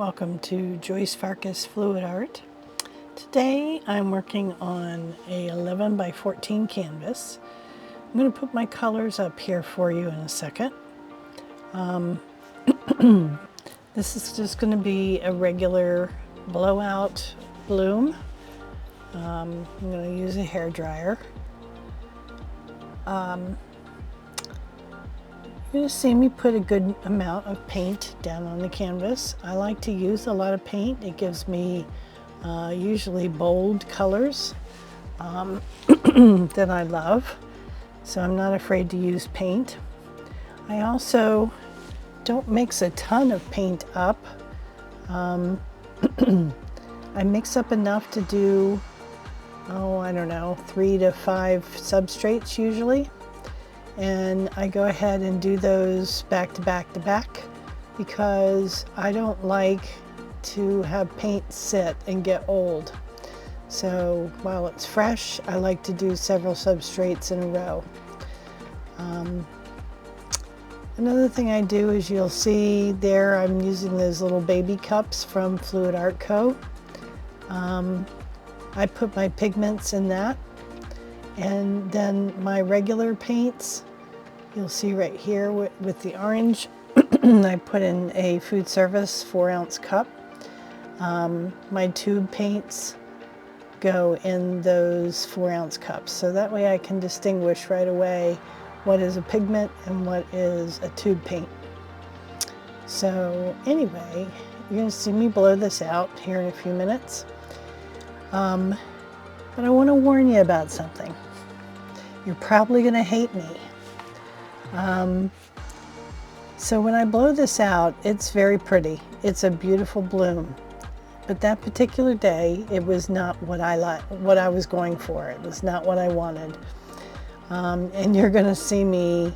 Welcome to Joyce Farkas Fluid Art. Today I'm working on a 11 by 14 canvas. I'm going to put my colors up here for you in a second. This is just going to be a regular blowout bloom. I'm going to use a hairdryer. You're going to see me put a good amount of paint down on the canvas. I like to use a lot of paint. It gives me usually bold colors that I love, so I'm not afraid to use paint. I also don't mix a ton of paint up. I mix up enough to do, I don't know, 3 to 5 substrates usually. And I go ahead and do those back to back to back because I don't like to have paint sit and get old. So while it's fresh, I like to do several substrates in a row. Another thing I do is you'll see there I'm using those little baby cups from Fluid Art Co. I put my pigments in that, and then my regular paints you'll see right here with the orange. I put in a food service 4-ounce cup. My tube paints go in those 4-ounce cups, so that way I can distinguish right away what is a pigment and what is a tube paint. So anyway, you're going to see me blow this out here in a few minutes. But I want to warn you about something. You're probably going to hate me. So when I blow this out, it's very pretty. It's a beautiful bloom. But that particular day, it was not what I was going for. It was not what I wanted. And you're going to see me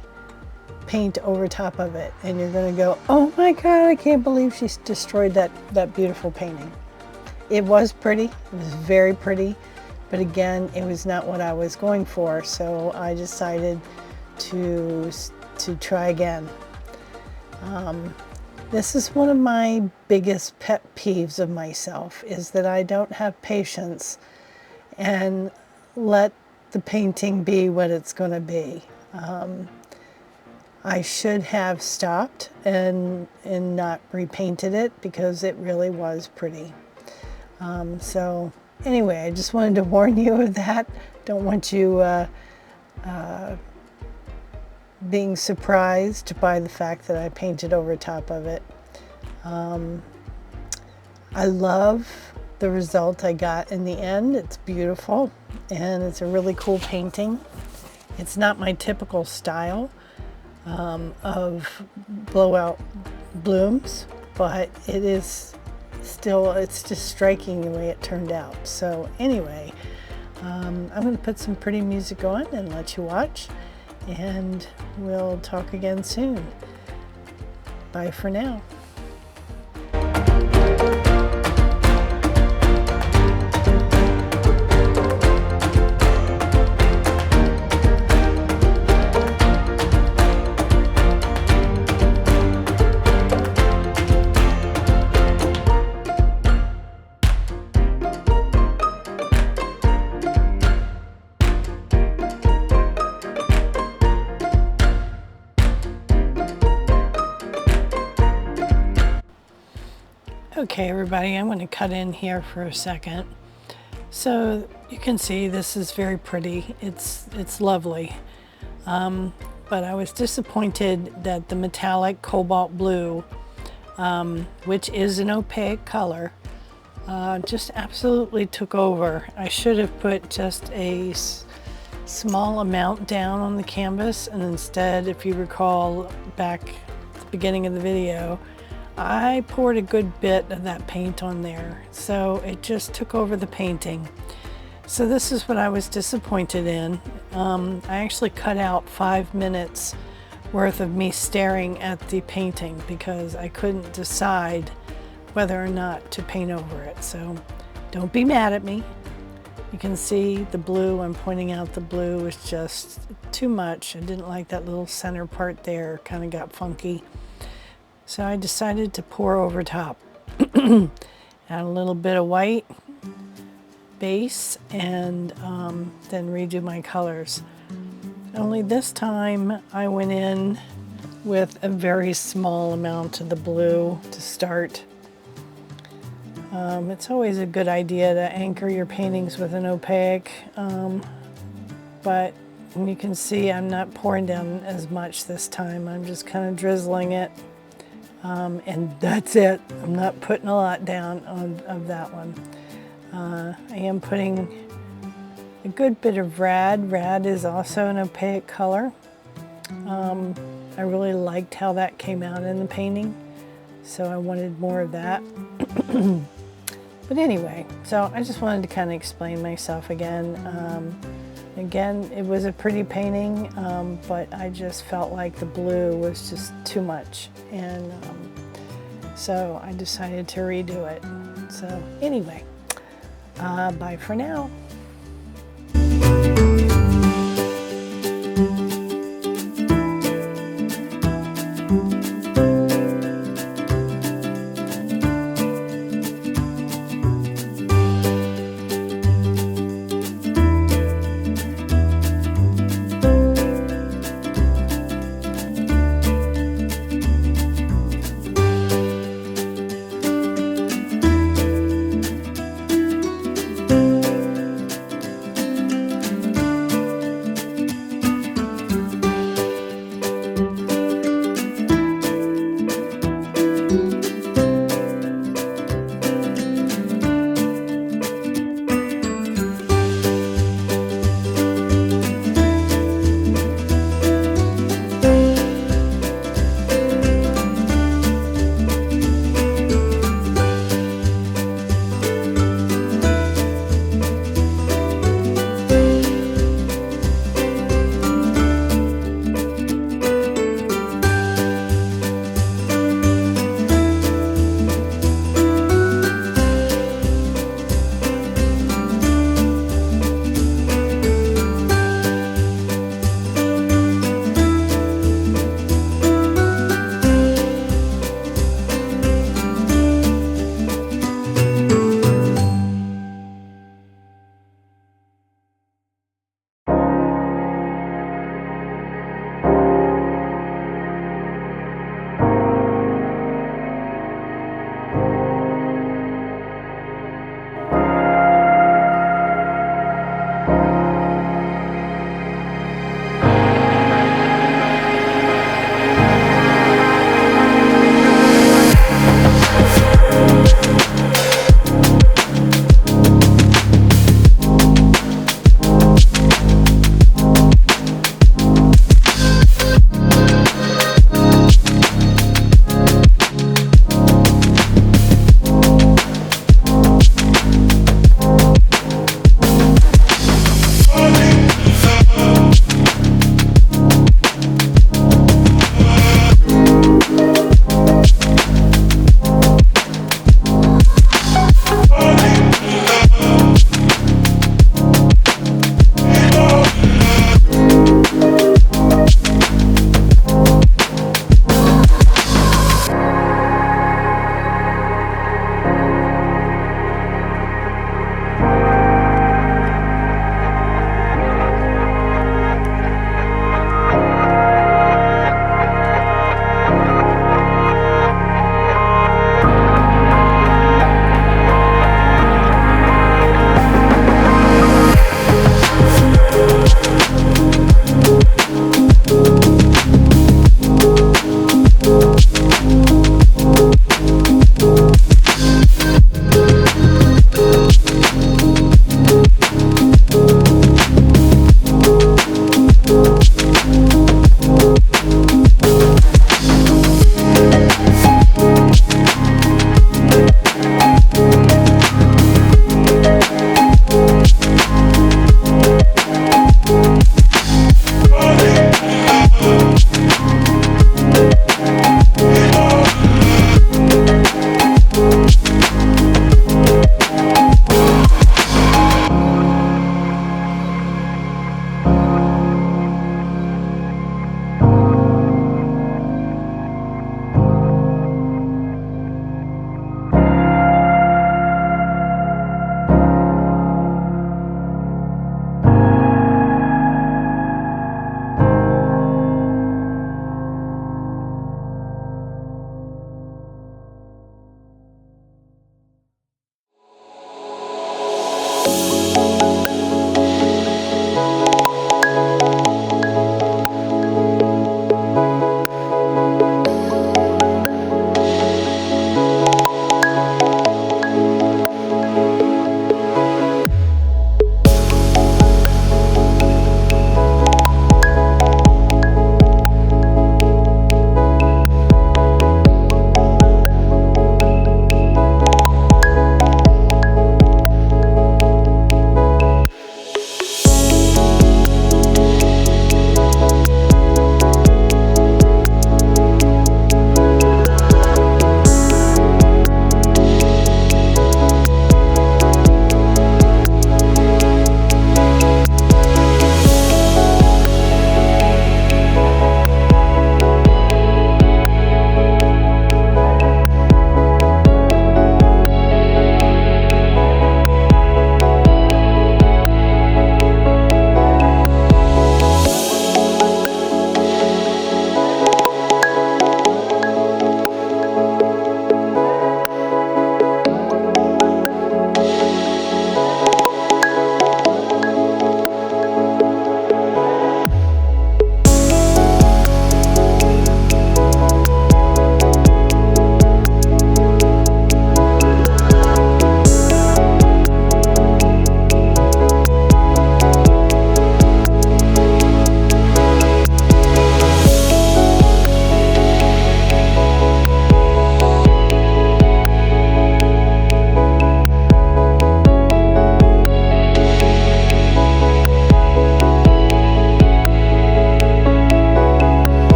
paint over top of it. And you're going to go, oh my God, I can't believe she's destroyed that beautiful painting. It was pretty. It was very pretty. But again, it was not what I was going for. So I decided to try again. This is one of my biggest pet peeves of myself, is that I don't have patience and let the painting be what it's going to be. I should have stopped and not repainted it because it really was pretty. So anyway, I just wanted to warn you of that. Don't want you being surprised by the fact that I painted over top of it. I love the result I got in the end. It's beautiful and it's a really cool painting. It's not my typical style of blowout blooms, but it is still, it's just striking the way it turned out. So anyway, I'm going to put some pretty music on and let you watch. And we'll talk again soon. Bye for now. Okay everybody, I'm going to cut in here for a second. So you can see this is very pretty. It's lovely. But I was disappointed that the metallic cobalt blue, which is an opaque color, just absolutely took over. I should have put just a small amount down on the canvas, and instead, if you recall back at the beginning of the video, I poured a good bit of that paint on there, so it just took over the painting. So this is what I was disappointed in. I actually cut out 5 minutes worth of me staring at the painting because I couldn't decide whether or not to paint over it. So don't be mad at me. You can see the blue, I'm pointing out the blue is just too much. I didn't like that little center part there, kind of got funky. So I decided to pour over top. Add a little bit of white base and then redo my colors. Only this time I went in with a very small amount of the blue to start. It's always a good idea to anchor your paintings with an opaque, but you can see I'm not pouring down as much this time. I'm just kind of drizzling it, and that's it. I'm not putting a lot down of that one. I am putting a good bit of Rad. Rad is also an opaque color. I really liked how that came out in the painting, so I wanted more of that. But anyway, so I just wanted to kind of explain myself again. Again, it was a pretty painting, but I just felt like the blue was just too much, and so I decided to redo it. So anyway, bye for now.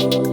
you.